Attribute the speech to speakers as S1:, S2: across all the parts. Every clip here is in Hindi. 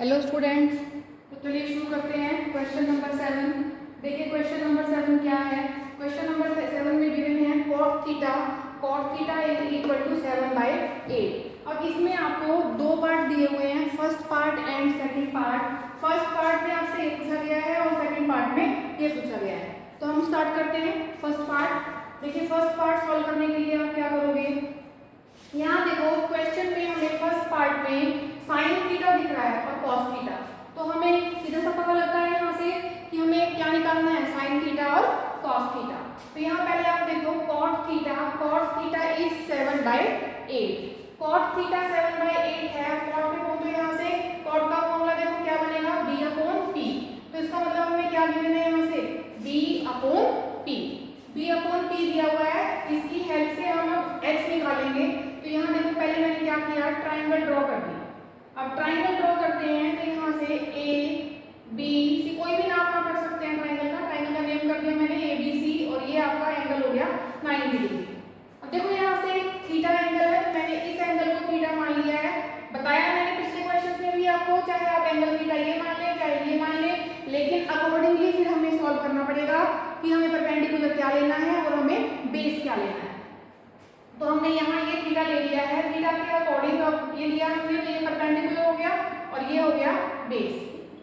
S1: हेलो स्टूडेंट्स, तो चलिए शुरू करते हैं क्वेश्चन नंबर 7। देखिए क्वेश्चन नंबर 7 क्या है। क्वेश्चन नंबर 7 में गिवन है cot theta is equal to 7/8। अब इसमें आपको दो पार्ट दिए हुए हैं, first part and second part. First part में आपसे ये पूछा गया है और सेकंड पार्ट में ये पूछा गया है। तो हम स्टार्ट करते हैं फर्स्ट पार्ट। देखिए फर्स्ट पार्ट सॉल्व करने के लिए आप क्या करोगे, यहाँ देखो क्वेश्चन में हमें फर्स्ट पार्ट में साइन थीटा दिख रहा है और कॉस थीटा, तो हमें सीधा सा पता लगता है यहाँ से कि हमें क्या निकालना है, साइन थीटा और कॉस थीटा। तो यहाँ पहले आप देखो cot theta is 7/8। cot theta 7/8 है। cot पे पहुंचो, यहाँ से cot का फॉर्मूला देखो क्या बनेगा, b/p। तो इसका मतलब हमें क्या गिवन है, यहाँ से b/p दिया हुआ है। इसकी हेल्प से हम अब x निकालेंगे। तो यहाँ देखो पहले मैंने क्या किया, ट्राइंगल ड्रॉ कर दिया। अब ट्राइंगल ड्रॉ करते हैं तो यहाँ से ए बी सी, कोई भी नाम आप रख सकते हैं ट्राइंगल का नेम कर दिया मैंने ABC, और ये आपका एंगल हो गया 90 डिग्री। अब देखो यहाँ से थीटा एंगल है, मैंने इस एंगल को थीटा मान लिया है। बताया मैंने पिछले क्वेश्चन में भी आपको, चाहे आप एंगल थीटा ये मान लें चाहे ये मान लें, लेकिन अकॉर्डिंगली फिर हमें सॉल्व करना पड़ेगा कि हमें परपेंडिकुलर क्या लेना है और हमें बेस क्या लेना है। तो हमने यहाँ ये थीटा ले लिया है, थीटा के अकॉर्डिंग ये लिया हमने, तो ये परपेंडिकुलर हो गया और ये हो गया बेस।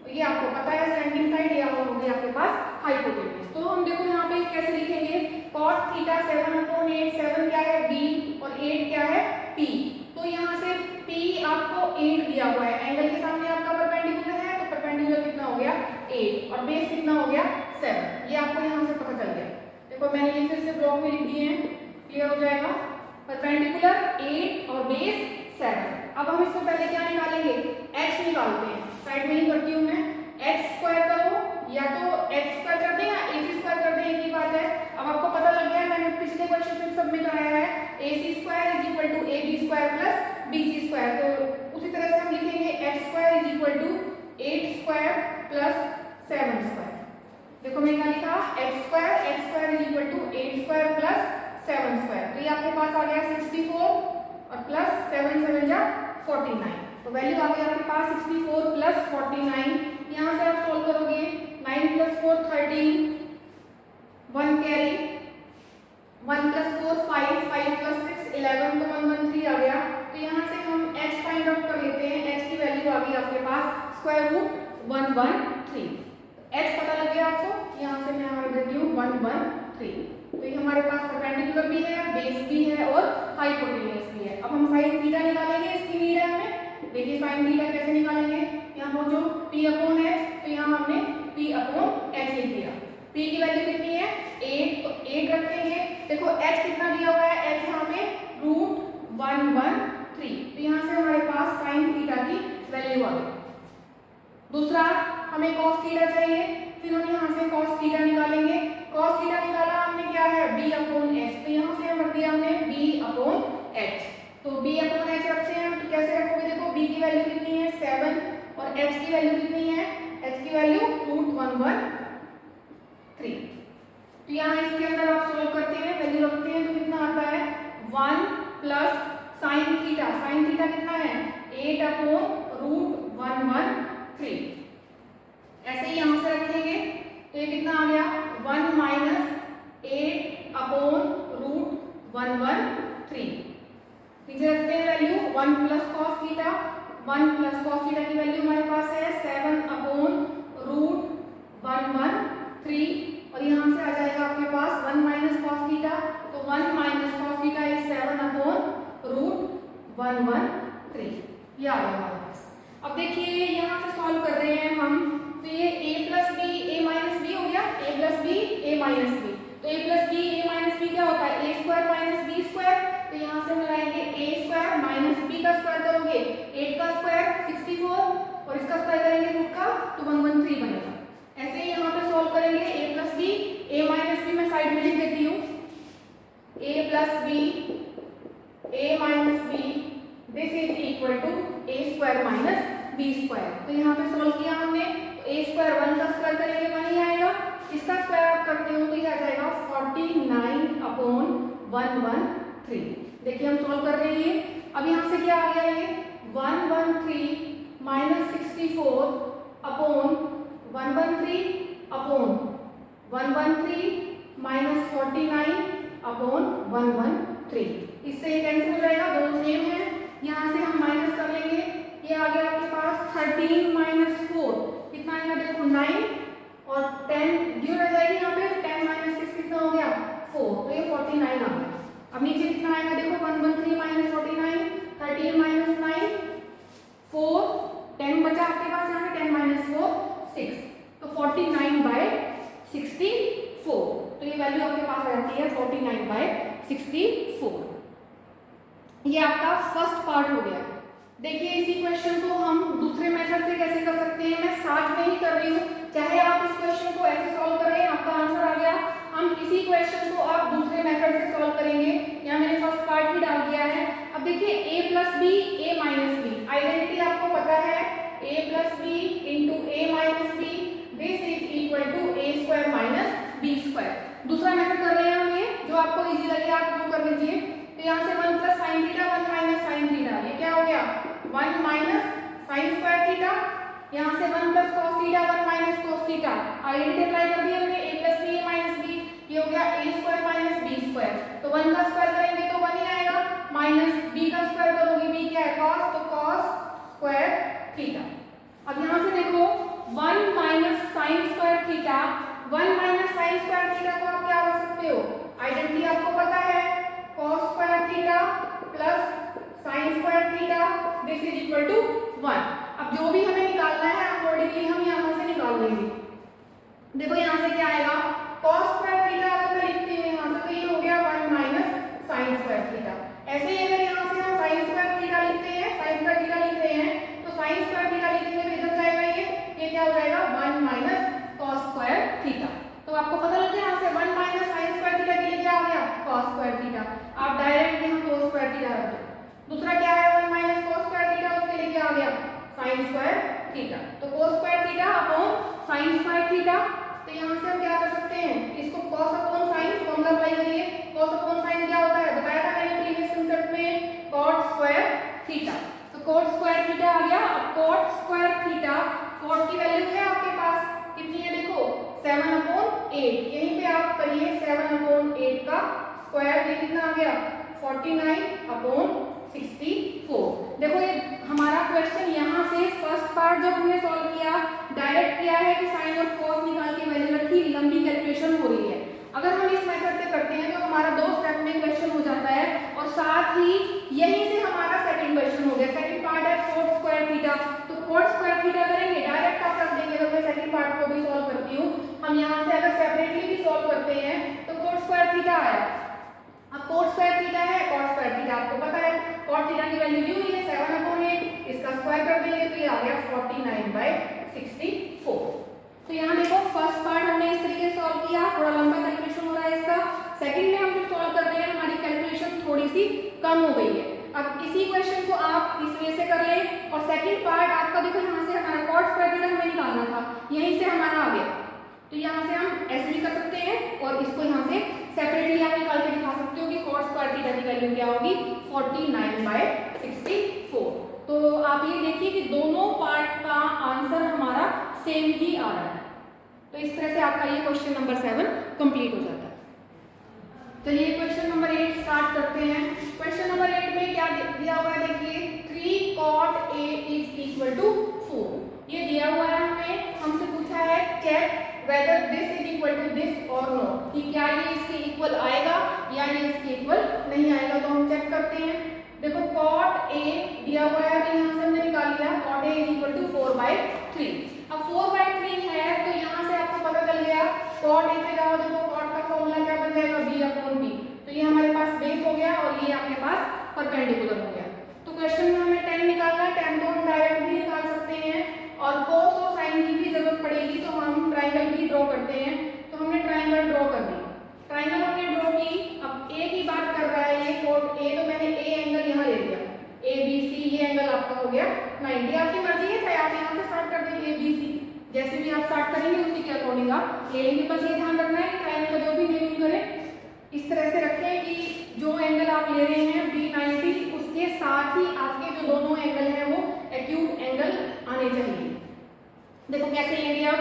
S1: तो ये आपको पता है स्टैंडिंग साइड, या हो गया आपके पास हाइपोटेन्यूज। तो हम देखो यहाँ पे कैसे लिखेंगे, cot थीटा 7/8, 7 क्या है b और 8 क्या है p। तो यहाँ से p आपको 8 दिया हुआ है, एंगल के सामने आपका परपेंडिकुलर है, तो परपेंडिकुलर कितना हो गया 8 और बेस कितना हो गया 7। ये आपको यहाँ से पता चल गया। देखो मैंने ये फिर से ब्लॉक में लिख दिए हैं, क्लियर हो जाएगा। परपेंडिकुलर 8 और बेस 7। अब हम इसको पहले क्या निकालेंगे, x निकालते हैं। साइड में ही करती हूँ मैं, x स्क्वायर करो या तो x स्क्वायर कर दें या ac स्क्वायर कर दें, एक ही बात है। अब आपको पता लग गया है, मैंने पिछले क्वेश्चन में सब में कराया है, ac square is equal to ab square plus bc square. तो उसी तरह से हम लिखेंगे x square is equal to 8 square plus 7 square. देखो मैंने क्या लिखा, x square is equal to 8 square plus 7 square. तो ये आपके पास आ गया 64 और प्लस 7 7 जा 49। तो वैल्यू आ गई आपके पास 64 प्लस 49। यहाँ से आप सोल्व करोगे, 9 प्लस 4 13, 1 कैरी, 1 प्लस 4 5, 5 प्लस 6 11, तो 113 आ गया। तो यहाँ से हम h फाइंड आउट कर लेते हैं। h की वैल्यू आ गई आपके पास स्क्वायर रूट 113। h पता लग गया आपको, यहाँ से मैं हमारे देती हूँ 113। तो ये हमारे पास परपेंडिकुलर भी है, बेस भी है और हाइपोटेन्यूज भी है। अब हम साइन थीटा निकालेंगे, इसकी नीड है हमें। देखिए साइन थीटा कैसे निकालेंगे, यहाँ पहुंचो p/h, तो यहाँ हमने p/h लिख दिया। p की वैल्यू कितनी है 8, तो 8 रखेंगे। देखो h कितना दिया हुआ है, h यहाँ पे √113। तो यहाँ से हमारे पास साइन थीटा की वैल्यू आ गई। दूसरा हमें cos थीटा चाहिए, फिर हम यहाँ से cos थीटा निकालेंगे। cos थीटा निकाला हमने, क्या है b/h, तो यहाँ से हम रख दिया हमने b/h। तो b/h रखते हैं, तो कैसे रखोगे, देखो b की वैल्यू कितनी है 7 और h की वैल्यू कितनी है, h की वैल्यू √113। तो यहाँ इसके अंदर आप सोल्व करते हैं, वैल्यू रखते हैं, तो कितना आता है 1 प्लस साइन थीटा कितना है 8/√113। ऐसे ही यहाँ से रखेंगे, तो ये कितना आ गया 1 माइनस 8/√113। नीचे रखते हैं वैल्यू 1 प्लस cos थीटा की वैल्यू हमारे पास है 7/√113, और यहाँ से आ जाएगा आपके पास 1 माइनस cos थीटा, तो 1 माइनस cos थीटा इज 7/√113। ये आ गया हमारे पास। अब देखिए यहाँ से सॉल्व कर रहे हैं हम, तो ये a plus b a minus b हो गया, a plus b a minus b। तो a plus b a minus b क्या होता है, a square minus b square. तो यहाँ से मिलाएंगे a स्क्वायर माइनस b का स्क्वायर करोगे 8 का स्क्वायर 64 और इसका स्क्वायर करेंगे रूट का, तो 113 बनेगा। ऐसे ही यहाँ पे सॉल्व करेंगे, a plus b a minus b मैं साइड में लिख देती हूँ, a plus b a minus b this is equal to a square minus b square. तो यहाँ पे सॉल्व किया हमने, a स्क्वायर 1 का स्क्वायर करेंगे 1 ही आएगा, इसका स्क्वायर आप करते हो तो ये आ जाएगा 49/113। देखिए हम सॉल्व कर रहे हैं, अब यहाँ से क्या आ गया, ये 113 -64 अपॉन 113 अपॉन 113 -49 अपॉन 113। इससे ये कैंसिल हो जाएगा, दोनों सेम है। यहाँ से हम माइनस कर लेंगे, ये आ गया आपके पास 13 - 4 कितना आएगा देखो 9 और 10 जीरो रह जाएगी यहाँ पे, 10 - 6 कितना हो गया 4, तो ये 49 आ गया। अब नीचे कितना आएगा देखो 113 - 49 13 - 9 4 10 बचा आपके पास यहाँ पे 10 - 4 6, तो 49/64, तो ये वैल्यू आपके पास आ जाती है 49/64। ये आपका फर्स्ट पार्ट हो गया। देखिए इसी क्वेश्चन को हम दूसरे मेथड से कैसे कर सकते हैं, मैं साथ में ही कर रही हूँ, चाहे आप इस क्वेश्चन को ऐसे सॉल्व करें, आपका आंसर आ गया, हम इसी क्वेश्चन को आप दूसरे मेथड से सॉल्व करेंगे। यहाँ मैंने फर्स्ट पार्ट ही डाल दिया है। अब देखिए a + b a - b, identity आपको पता है, a + b × a - b, this is equal to a² - b²। दूसरा मेथड कर रहे हैं हम, ये जो आपको इजी लगे आप वो कर लीजिए। तो यहाँ से 1 + sin θ 1 - sin θ, ये क्या हो गया 1 - sin²θ, यहाँ से 1 + cos θ 1 - cos θ, आइडेंटिटी अप्लाई कर दी हमने, a + b a - b, ये हो गया a² - b², तो 1 का स्क्वायर करेंगे तो 1 ही आएगा, माइनस b का स्क्वायर करोगे b क्या है cos, तो cos² θ। अब यहाँ से देखो 1 - sin² θ, 1 - sin² θ को आप क्या कर सकते हो, आइडेंटिटी आपको पता है cos² θ plus sin² θ, this is equal to 1। अब जो भी हमें निकालना है अकॉर्डिंगली हम यहाँ से निकाल लेंगे। देखो यहाँ से क्या आएगा cos² θ, अगर मैं लिखती हूँ यहाँ से तो ये हो गया 1 - sin² θ। ऐसे ही अगर यहाँ से हम sin² θ लिखते हैं, sin² θ लिख रहे हैं, तो sin² θ लिखेंगे तो इधर जाएगा, ये क्या हो जाएगा 1 - cos² θ। तो आपको पता लग गया यहाँ से 1 - sin² θ के लिए क्या आ गया cos² θ, आप डायरेक्ट यहाँ cos² θ रख दो। दूसरा क्या है 1 - cos² θ, उसके लिए क्या आ गया sin² θ, तो cos² θ अपॉन sin² θ। तो यहाँ से हम क्या कर सकते हैं, इसको cos upon sin formula apply करिए, cos अपॉन sin क्या होता है बताया था मैंने प्रीवियस कंसेप्ट में, cot² θ, तो cot² θ आ गया। अब cot² θ, cot की वैल्यू है आपके पास कितनी है देखो 7/8, यहीं पे आप करिए 7/8 का स्क्वायर, ये कितना आ गया 49/64। देखो ये हमारा क्वेश्चन यहाँ से फर्स्ट पार्ट जब हमने सॉल्व किया, डायरेक्ट किया है कि साइन और कॉस निकाल के वैल्यू रखी, लंबी कैलकुलेशन हो रही है। अगर हम इस मेथड से करते हैं तो हमारा 2 स्टेप में क्वेश्चन हो जाता है, और साथ ही यहीं से हमारा सेकंड क्वेश्चन हो गया। सेकंड पार्ट है cot² θ, तो cot² θ करेंगे डायरेक्ट आप रख देंगे। अगर मैं सेकंड पार्ट को भी सॉल्व करती हूँ, हम यहाँ से अगर सेपरेटली भी सॉल्व करते हैं तो cot² θ आया। अब cot² θ है, cot² θ आपको पता है, cot θ की वैल्यू दी हुई है 7/8, इसका स्क्वायर कर देंगे तो ये आ गया 49/64। तो यहाँ देखो फर्स्ट पार्ट हमने इस तरीके से सॉल्व किया, थोड़ा लंबा कैलकुलेशन हो रहा है इसका। सेकंड में हम जो सॉल्व कर रहे हैं हमारी कैलकुलेशन थोड़ी सी कम हो गई है। अब इसी क्वेश्चन को आप इस वे से कर लें, और सेकंड पार्ट आपका देखो यहाँ से हमारा cot² θ हमें निकालना था, यहीं से हमारा आ गया, तो यहाँ से हम ऐसे भी कर सकते हैं और इसको यहाँ से सेपरेटली आप निकाल के दिखा सकते हो कि cot² θ की वैल्यू क्या होगी 49/64। तो आप ये देखिए कि दोनों पार्ट का आंसर हमारा सेम ही आ रहा है। तो इस तरह से आपका ये क्वेश्चन नंबर 7 कंप्लीट हो जाता है। चलिए क्वेश्चन नंबर 8 स्टार्ट करते हैं। क्वेश्चन नंबर 8 में क्या दिया हुआ है देखिए, 3 cot A is equal to 4, ये दिया हुआ है हमें, हमसे पूछा है check whether this is equal to this और नॉट, कि क्या ये इसके इक्वल आएगा या ये इसके इक्वल नहीं आएगा। तो हम चेक करते हैं। देखो cot A दिया हुआ है, तो यहाँ से हमने निकाल लिया cot A is equal to 4/3। अब 4/3 है तो यहाँ से आपको पता चल गया cot A पे जाओ, देखो cot का फॉर्मूला क्या बन जाएगा b/b, तो ये हमारे पास बेस हो गया और ये आपके पास परपेंडिकुलर हो गया। तो क्वेश्चन में हमें tan निकालना है, tan तो हम डायरेक्ट भी निकाल सकते हैं, और cos और sin की भी जरूरत पड़ेगी तो हम ट्राइंगल भी ड्रॉ करते हैं। तो हमने ट्राइंगल ड्रॉ कर दी, ट्राइंगल हमने ड्रॉ की। अब A की बात कर रहा है ये cot A, तो मैंने A एंगल यहाँ ले लिया, ABC, ये एंगल आपका हो गया 90। आपकी मर्जी है, चाहे आप यहाँ से स्टार्ट कर देंगे ABC, जैसे भी आप स्टार्ट करेंगे उसी के अकॉर्डिंग आप ले लेंगे। बस ये ध्यान रखना है कि ट्राइंगल का जो भी नेमिंग करें इस तरह से रखें कि जो एंगल आप ले रहे हैं B90, उसके साथ ही आपके जो दोनों एंगल हैं वो एक्यूट एंगल देखो कैसे लेंगे आप,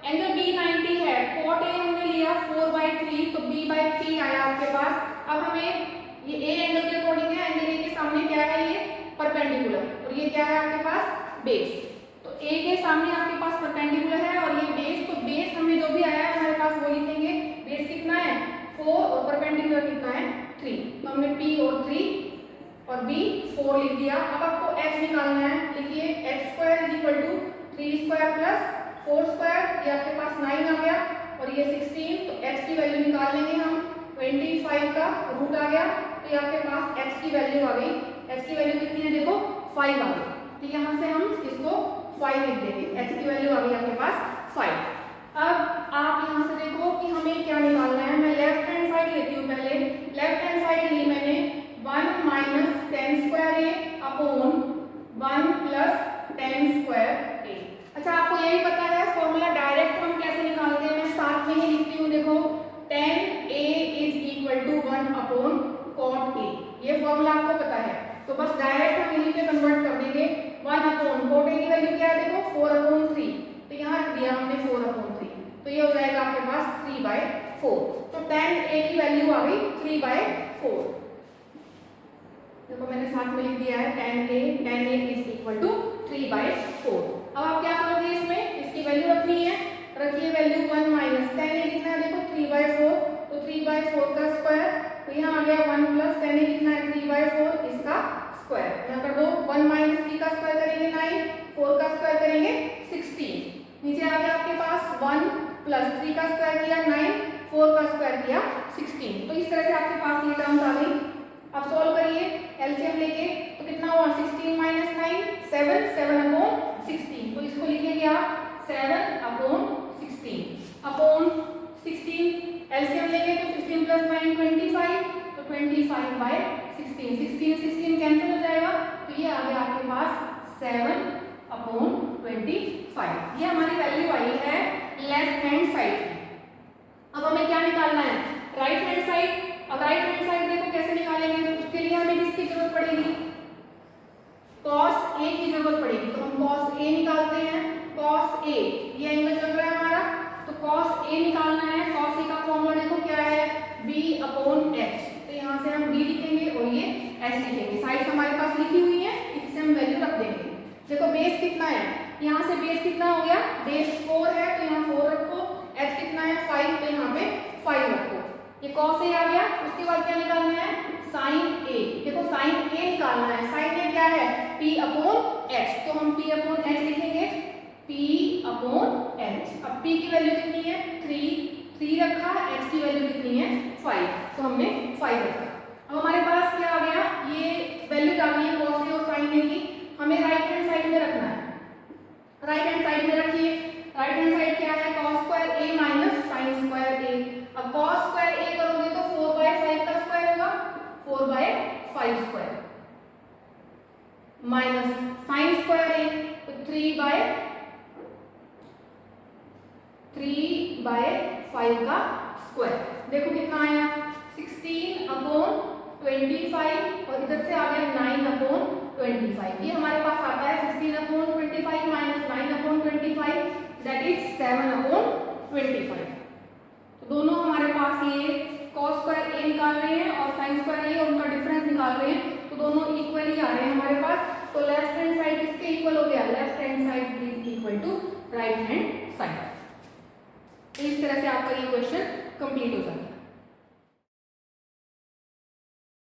S1: एंगल बी 90 है, कोट ए हमने लिया 4/3, तो बी बाई 3 आया आपके पास। अब हमें ये ए एंगल के अकॉर्डिंग है, एंगल ए के सामने क्या है, ये परपेंडिकुलर, और ये क्या है आपके पास बेस। तो ए के सामने आपके पास परपेंडिकुलर है और ये बेस, तो बेस हमें जो भी आया है हमारे पास वो लिखेंगे। बेस कितना है 4 और परपेंडिकुलर कितना है 3, तो हमने P और 3 और B 4 लिख दिया। अब आपको h निकालना है, लिखिए x² = 3² + 4², ये आपके पास 9 आ गया और ये 16, तो x की वैल्यू निकाल लेंगे हम, 25 का रूट आ गया, तो ये आपके पास x की वैल्यू आ गई। x की वैल्यू कितनी है देखो 5 आ गई, तो यहाँ से हम इसको 5 लिख देंगे, h की वैल्यू आ गई आपके पास 5। अब आप यहाँ से देखो कि हमें क्या निकालना है। मैं लेफ्ट हैंड साइड लेती हूँ पहले, लेफ्ट हैंड साइड ली मैंने 1 - 10² अपॉन 1 + 10² अच्छा आपको यही पता है फॉर्मूला डायरेक्ट हम कैसे निकालते हैं, मैं साथ में ही लिखती हूँ, देखो 10a = 1 अपॉन cot a, ये फॉर्मूला आपको पता है, तो बस डायरेक्ट हम यहीं पे कन्वर्ट कर देंगे। 1 अपॉन cot a की वैल्यू क्या है देखो 4/3, तो यहाँ रख दिया हमने 4/3, तो ये हो जाएगा आपके पास 3/4, तो 10a की वैल्यू आ गई 3/4। देखो मैंने साथ में लिख दिया है 10a = 3/4। अब आप क्या करोगे, इसमें इसकी वैल्यू रखनी है, रखिए वैल्यू 1 - 10a कितना है देखो 3/4, तो 3/4 का स्क्वायर, तो यहाँ आ गया 1 + 10a कितना है 3/4, इसका स्क्वायर यहाँ कर दो। 1 - 3 का स्क्वायर करेंगे 9, 4 का स्क्वायर करेंगे 16, नीचे आ गया आपके पास 1 + 3 का स्क्वायर किया 9, 4 का स्क्वायर किया 16, तो इस तरह से आपके पास ये टर्म्स आ गई। अब सॉल्व करिए एलसीएम लेके, तो कितना हुआ 16 - 9 7, 7/16, तो इसको लिखेंगे आप 7/16 अपॉन 16, एलसीएम लेंगे तो 16 + 9 25, तो 25/16, 16 16 कैंसिल हो जाएगा, तो ये आ गया आपके पास 7/25, ये हमारी वैल्यू आई है लेफ्ट हैंड साइड की। अब हमें क्या निकालना है राइट हैंड साइड। अब राइट हैंड साइड देखो कैसे निकालेंगे, तो उसके लिए हमें किसकी जरूरत पड़ेगी, cos a की जरूरत पड़ेगी, तो हम cos a निकालते हैं। cos a ये एंगल चल रहा है हमारा, तो cos a निकालना है। cos a का फॉर्मूला देखो क्या है b/h, तो यहाँ से हम b लिखेंगे और ये h लिखेंगे, साइड हमारे पास लिखी हुई है, इससे हम वैल्यू रख देंगे। देखो बेस कितना है, यहाँ से बेस कितना हो गया, बेस 4 है, तो यहाँ 4 रखो, h कितना है 5, तो यहाँ पे 5 रखो, ये cos a आ गया। उसके बाद क्या निकालना है sin a, देखो sin a निकालना है, sin a क्या है p/h, तो हम p/h लिखेंगे, p/h। अब p की वैल्यू कितनी है 3 रखा, h की वैल्यू कितनी है 5, तो हमने 5 रखा। अब हमारे पास क्या आ गया, ये वैल्यूज आ गई है cos a और sin a की, हमें राइट हैंड साइड में रखना है। राइट हैंड साइड में रखिए, राइट हैंड साइड क्या है cos² a - sin² a। अब cos² a करोगे तो 4/5 का स्क्वायर होगा, 4/5² माइनस sin² a, तो 3/5 का स्क्वायर, देखो कितना आया 16/25 और इधर से आ गया 9/25, ये हमारे पास आता है 16/25 - 9/25, दैट इज 7/25। तो दोनों हमारे पास ये cos² a निकाल रहे हैं और sin² a, और उनका डिफरेंस निकाल रहे हैं, तो दोनों इक्वली आ रहे हैं हमारे पास, तो लेफ्ट हैंड साइड इसके इक्वल हो गया, left hand side is equal to right hand side. इस तरह से आपका ये क्वेश्चन कंप्लीट हो जाता है।